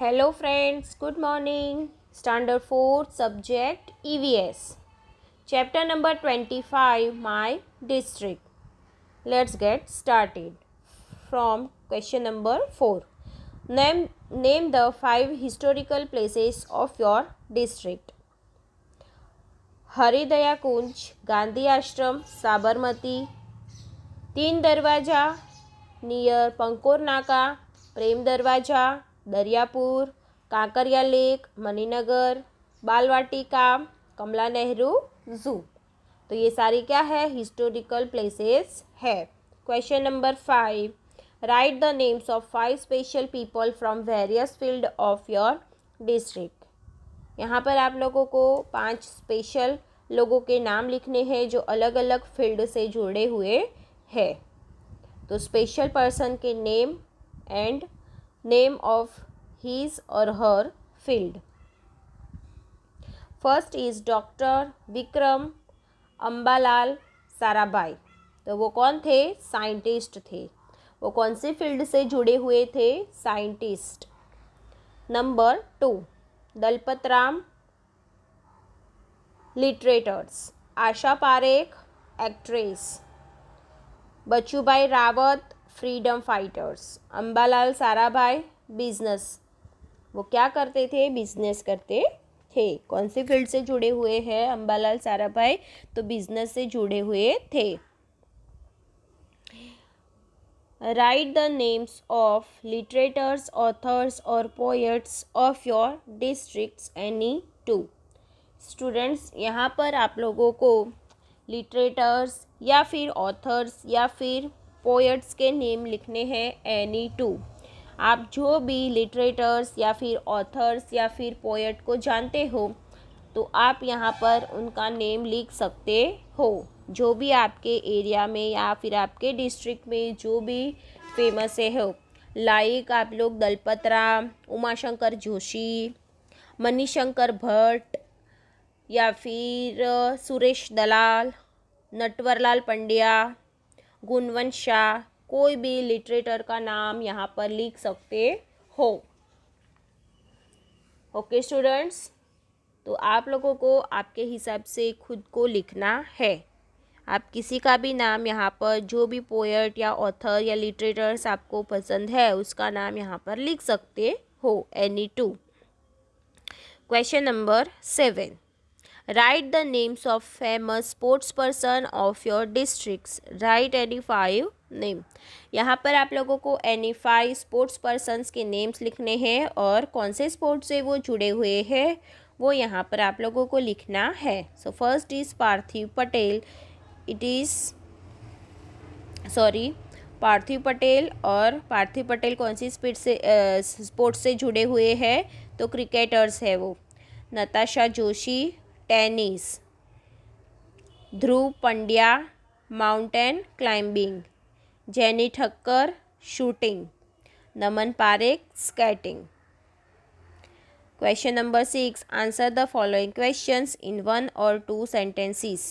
Hello friends, good morning. Standard 4 subject EVS. Chapter number 25 My District. Let's get started. From question number 4. Name the 5 historical places of your district. हरिदया कुंज, गांधी आश्रम, साबरमती, तीन दरवाजा near पंकोर नाका, प्रेम दरवाजा, Dariyapur, Kankariya lake, Maninagar, बालवाटिका, कमला नेहरू जू। तो ये सारी क्या है, हिस्टोरिकल प्लेसेस है। Question number 5, right the names of 5 special people from various field of your district. यहाँ पर आप लोगों को 5 स्पेशल लोगों के नाम लिखने हैं जो अलग अलग फील्ड से जुड़े हुए हैं। तो स्पेशल पर्सन के name and name of his और her field. First is doctor Vikram Ambalal Sarabhai. तो वो कौन थे? साइंटिस्ट थे। वो कौन सी फील्ड से जुड़े हुए थे? Scientist. Number 2, Dalpat Ram, litterateurs. Asha Parekh, actress. Bachubhai Rawat, freedom fighters. Ambalal Sarabhai, business. वो क्या करते थे? बिजनेस करते थे। कौन सी फील्ड से जुड़े हुए हैं अम्बालाल साराभाई? तो बिजनेस से जुड़े हुए थे। Write the names of litterateurs, authors और poets of your districts any 2। Students, यहाँ पर आप लोगों को लिटरेटर्स या फिर ऑथर्स या फिर पोएट्स के नेम लिखने हैं एनी 2। आप जो भी लिटरेटर्स या फिर ऑथर्स या फिर पोएट को जानते हो तो आप यहाँ पर उनका नेम लिख सकते हो। जो भी आपके एरिया में या फिर आपके डिस्ट्रिक्ट में जो भी फेमस है हो, लाइक आप लोग दलपत राम, उमाशंकर जोशी, मणिशंकर भट्ट या फिर सुरेश दलाल, नटवरलाल पंड्या, गुणवंत शाह, कोई भी लिटरेटर का नाम यहाँ पर लिख सकते हो। ओके स्टूडेंट्स, तो आप लोगों को आपके हिसाब से खुद को लिखना है। आप किसी का भी नाम यहाँ पर, जो भी पोएट या ऑथर या लिटरेटर्स आपको पसंद है उसका नाम यहाँ पर लिख सकते हो any 2। Question number 7, right the names of famous sports person of your districts. Right any 5 name. यहाँ पर आप लोगों को एनी 5 स्पोर्ट्स पर्सन्स के नेम्स लिखने हैं और कौन से स्पोर्ट्स से वो जुड़े हुए हैं वो यहाँ पर आप लोगों को लिखना है। सो फर्स्ट इज पार्थिव पटेल। पार्थिव पटेल। और पार्थिव पटेल कौन सी स्पोर्ट्स से जुड़े हुए हैं? तो क्रिकेटर्स है वो। Natasha Joshi, tennis. Dhruv Pandya, mountain climbing. Jeni Thakkar, shooting. Naman Parekh, skating. Question number 6, answer the following questions in 1 or 2 sentences.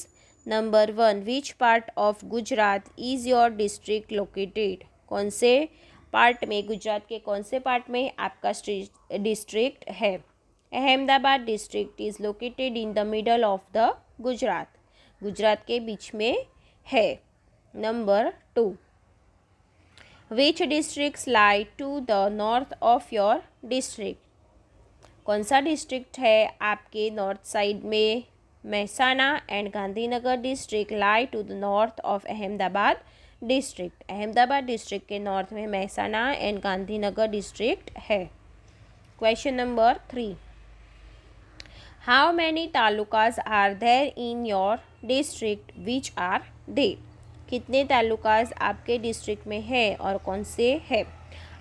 Number 1, which part of Gujarat is your district located? कौन से पार्ट में, गुजरात के कौन से पार्ट में आपका डिस्ट्रिक्ट है? Ahmedabad district is located in the middle of the Gujarat. Gujarat के बीच में है। Number 2, which districts lie to the north of your district? कौन सा डिस्ट्रिक्ट है आपके नॉर्थ साइड में? Mehsana and Gandhinagar district lie to the north of Ahmedabad district. Ahmedabad district के नॉर्थ में महसाना एंड गांधीनगर डिस्ट्रिक्ट है। Question number 3, how many talukas are there in your district, which are they? कितने तालुकाज आपके डिस्ट्रिक्ट में है और कौन से है?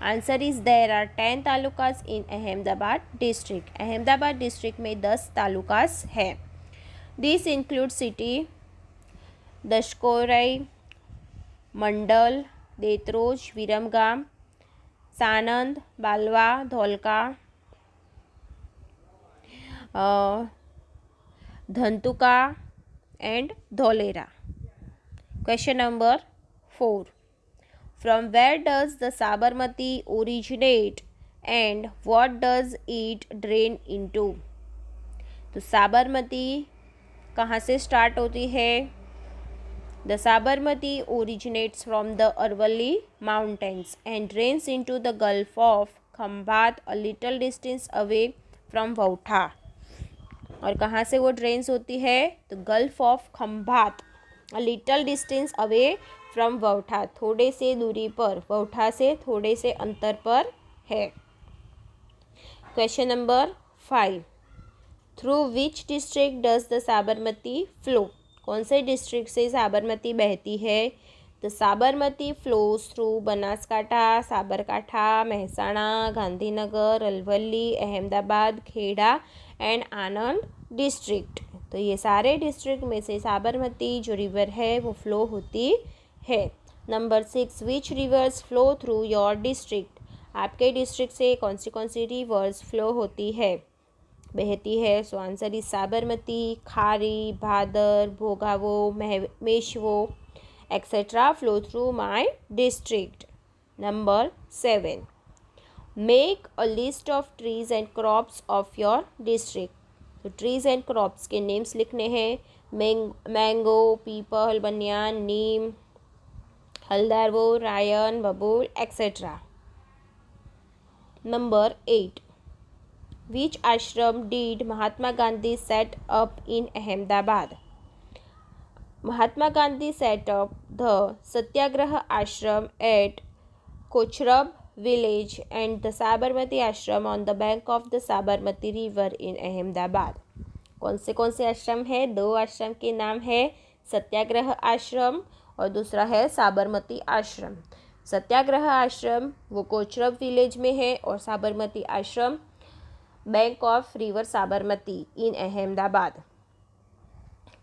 Answer is there are 10 talukas in Ahmedabad district. Ahmedabad district में 10 तालुकास है। This include city Daskroi, Mandal, Detroj, Viramgam, Sanand, Bavla, Dholka, Dhandhuka and Dholera. Question number 4, from where does the Sabarmati originate and what does it drain into? तो साबरमती कहाँ से स्टार्ट होती है? The Sabarmati originates from the Aravalli mountains and drains into the gulf of Khambhat a little distance away from Vautha. और कहाँ से वो drains होती है? तो gulf of Khambhat a little distance away from Vautha, थोड़े से दूरी पर, वौठा से थोड़े से अंतर पर है। Question number 5, through which district does the Sabarmati flow? कौन से डिस्ट्रिक्ट से साबरमती बहती है? तो Sabarmati flows through Banaskantha, Sabarkantha, Mehsana, Gandhinagar, Aravalli, Ahmedabad, Kheda and Anand district. तो ये सारे डिस्ट्रिक्ट में से साबरमती जो रिवर है वो फ्लो होती है। Number 6, which rivers flow through your district? आपके डिस्ट्रिक्ट से कौन सी रिवर्स फ्लो होती है, बहती है? So answer is Sabarmati, Khari, Bhadar, Bhogavo, Meshvo etcetera flow through my district. Number 7, make a list of trees and crops of your district. तो ट्रीज एंड क्रॉप्स के नेम्स लिखने हैं। मैंगो, पीपल, बनियान, नीम, हल्दारवो, rayan, babul etcetera. Number 8, which ashram did Mahatma Gandhi set up in Ahmedabad? Mahatma Gandhi set up the Satyagraha ashram at Kochrab village and the Sabarmati ashram on the bank of the Sabarmati river in Ahmedabad. कौन से आश्रम है? 2 आश्रम के नाम है, सत्याग्रह आश्रम और दूसरा है साबरमती आश्रम। सत्याग्रह आश्रम वो कोचरब विलेज में है और Sabarmati Ashram bank of river Sabarmati in Ahmedabad.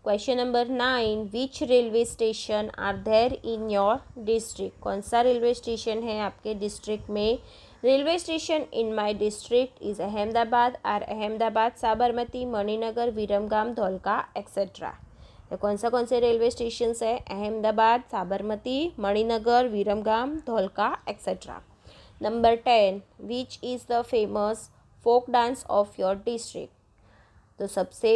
Question number 9, which railway station are there in your district? कौन सा रेलवे स्टेशन है आपके डिस्ट्रिक्ट में? Railway station in my district is Ahmedabad are Ahmedabad, Sabarmati, Maninagar, Viramgam, Dholka etcetera. तो कौन से रेलवे स्टेशन है? Ahmedabad, Sabarmati, Maninagar, Viramgam, Dholka etcetera. Number 10, which is the famous folk dance of your district? तो सबसे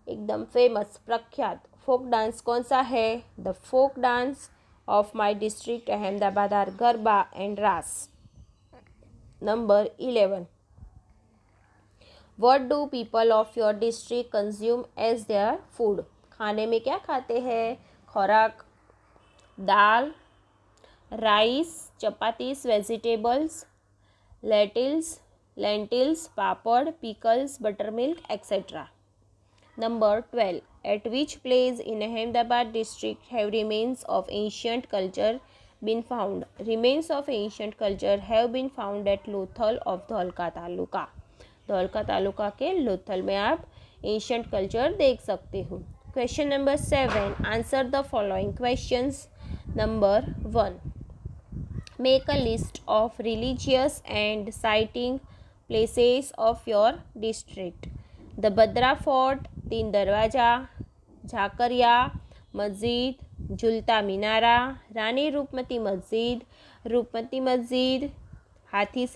एकदम फेमस प्रख्यात फोक डांस कौन सा है? The folk dance of my district Ahmedabad are garba and raas. Number 11, what do people of your district consume as their food? खाने में क्या खाते हैं? Khurak, dal, rice, chapatis, vegetables, lentils, papad, pickles, buttermilk etc. Number 12, at which place in Ahmedabad district have remains of ancient culture been found? Remains of ancient culture have been found at Lothal of Dholka taluka. Dholka taluka के लोथल में आप ancient culture देख सकते हो। Question number 7, answer the following questions. Number 1, make a list of religious and sighting places of your district. The Badra Fort, तीन दरवाजा, झाकरिया मस्जिद, झुलता मीनारा, रानी रूपमती मस्जिद, हाथी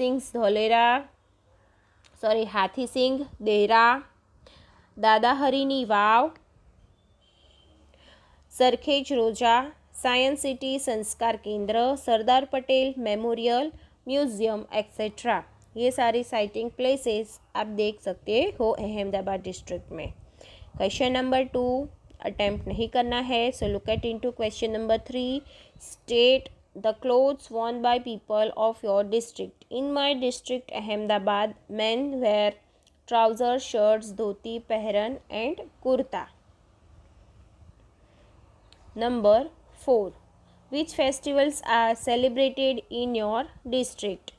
सिंह देरा, दादा हरीनी वाव, सरखेज रोजा, साइंस सिटी संस्कार केंद्र, Sardar Patel memorial museum etcetera. ये सारी साइटिंग प्लेसेस आप देख सकते हो अहमदाबाद डिस्ट्रिक्ट में। क्वेश्चन नंबर 2 अटेम्प्ट नहीं करना है, so look at into question number 3। State the clothes worn by people of your district. In my district Ahmedabad, men wear trousers, shirts, dhoti, pehran and kurta. Number 4, which festivals are celebrated in your district?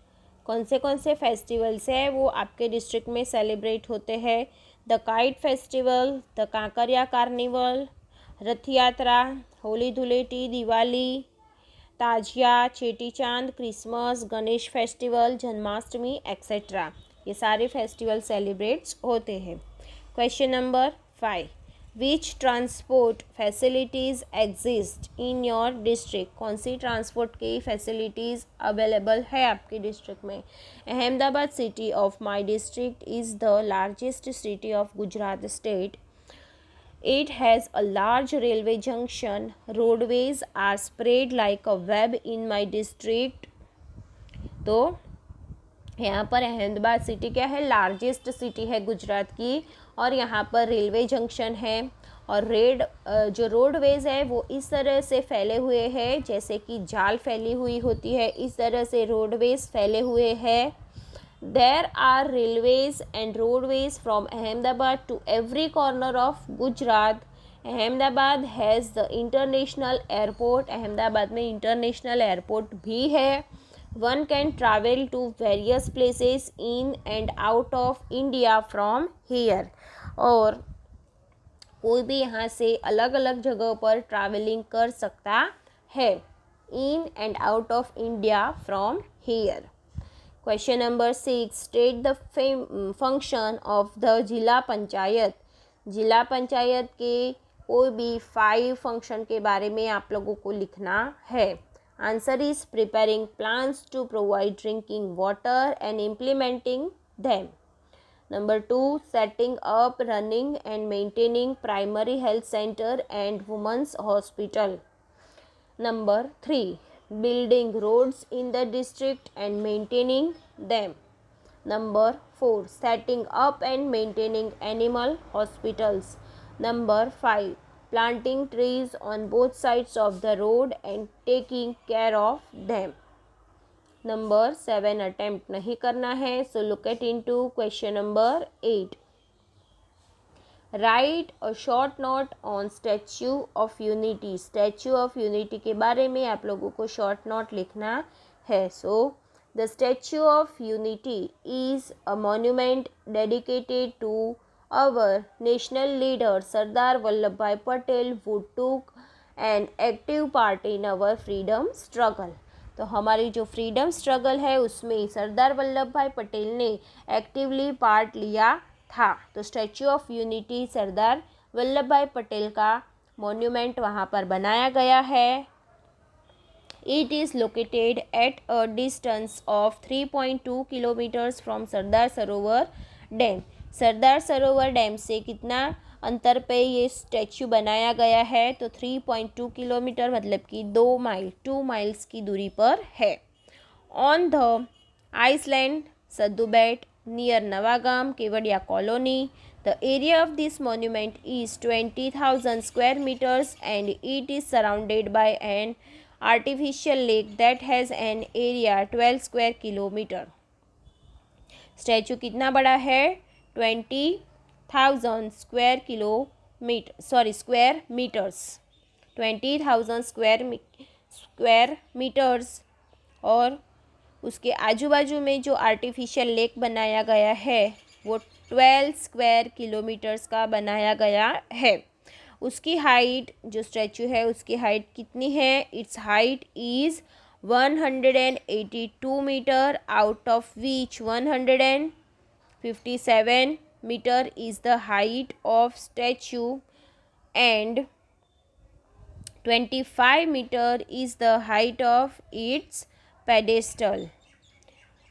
कौन से festivals है वो आपके district में celebrate होते हैं? The kite festival, the Kankaria carnival, Rath Yatra, Holi Dhuleti, Diwali, Tazia, Cheti Chand, Christmas, Ganesh festival, Janmashtami etcetera. ये सारे फेस्टिवल सेलिब्रेट्स होते हैं। Question number 5, which transport facilities exist in your district, कौन सी ट्रांसपोर्ट की फैसिलिटीज़ अवेलेबल है आपके डिस्ट्रिक्ट में। Ahmedabad city of my district is the largest city of Gujarat state. It has a large railway junction. Roadways are spread like a web in my district. तो यहाँ पर Ahmedabad city क्या है, लार्जेस्ट सिटी है गुजरात की, और यहाँ पर रेलवे जंक्शन है, और जो रोडवेज़ है वो इस तरह से फैले हुए हैं जैसे कि जाल फैली हुई होती है, इस तरह से रोडवेज़ फैले हुए हैं। There are railways and roadways from Ahmedabad to every corner of Gujarat. Ahmedabad has the international airport. Ahmedabad में इंटरनेशनल एयरपोर्ट भी है. One can travel to various places in and out of India from here. और कोई भी यहाँ से अलग अलग जगह पर ट्रैवलिंग कर सकता है. In and out of India from here. Question number 6, state the function of the जिला पंचायत। जिला पंचायत के कोई भी 5 फंक्शन के बारे में आप लोगों को लिखना है। Answer is preparing plans to provide drinking water and implementing them. Number 2, setting up, running and maintaining primary health centre and women's hospital. Number 3, building roads in the district and maintaining them. Number 4, setting up and maintaining animal hospitals. Number 5, planting trees on both sides of the road and taking care of them. Number 7, attempt नहीं करना है, so look at into question number 8. Right a short note on statue of unity. Statue of unity के बारे में आप लोगों को short note लिखना है। So the statue of unity is a monument dedicated to our national leader Sardar Vallabh bhai Patel who took an active part in our freedom struggle। तो हमारी जो फ्रीडम स्ट्रगल है उसमें सरदार वल्लभ भाई पटेल ने एक्टिवली पार्ट लिया था। तो statue of unity Sardar Vallabh bhai Patel का मॉन्यूमेंट वहाँ पर बनाया गया है। It is located at a distance of 3.2 kilometres from Sardar Sarovar dam. Sardar Sarovar dam से कितना अंतर पे ये स्टैच्यू बनाया गया है, तो 3.2 किलोमीटर मतलब कि 2 माइल्स की दूरी पर है। On the island Sadhu Bet near Navagam, Kevadia colony. The area of this monument is 20,000 square meters and it is surrounded by an artificial lake that has an area 12 square kilometer. Statue कितना बड़ा है? 20,000 square metres 20,000 square metres, और उसके आजू बाजू में जो artificial lake बनाया गया है वो 12 स्क्वायर किलोमीटर्स का बनाया गया है। उसकी हाइट, जो स्टैचू है उसकी हाइट कितनी है? It's height is 182 metre, out of which 157 metre is the height of statue and 25 metre is the height of its pedestal.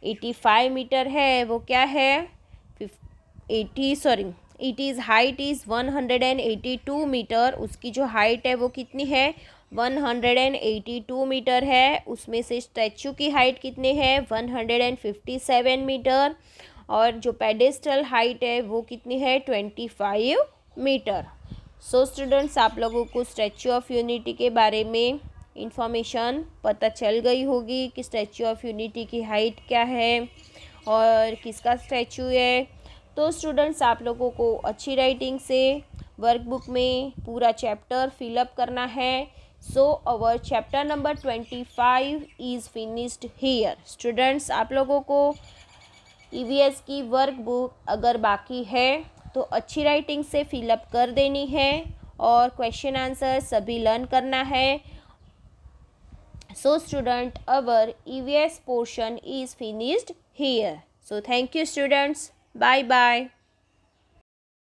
85 metre है वो क्या है? It is height is 182 metre. उसकी जो हाइट है वो कितनी है? 182 मीटर है। उसमें से स्टैचू की हाइट कितनी है? 157 मीटर, और जो पेडेस्टल हाइट है वो कितनी है? 25 मीटर। सो स्टूडेंट्स, आप लोगों को स्टैचू ऑफ यूनिटी के बारे में इंफॉर्मेशन पता चल गई होगी कि स्टैचू ऑफ यूनिटी की हाइट क्या है और किसका स्टैचू है। तो स्टूडेंट्स, आप लोगों को अच्छी राइटिंग से वर्कबुक में पूरा चैप्टर फिलअप करना है। So our chapter number 25 is finished here. Students, आप लोगों को ईवीएस की वर्कबुक अगर बाकी है तो अच्छी राइटिंग से फिलअप कर देनी है और क्वेश्चन आंसर सभी लर्न करना है। So student, our EVS portion is finished here. So thank you students. Bye bye.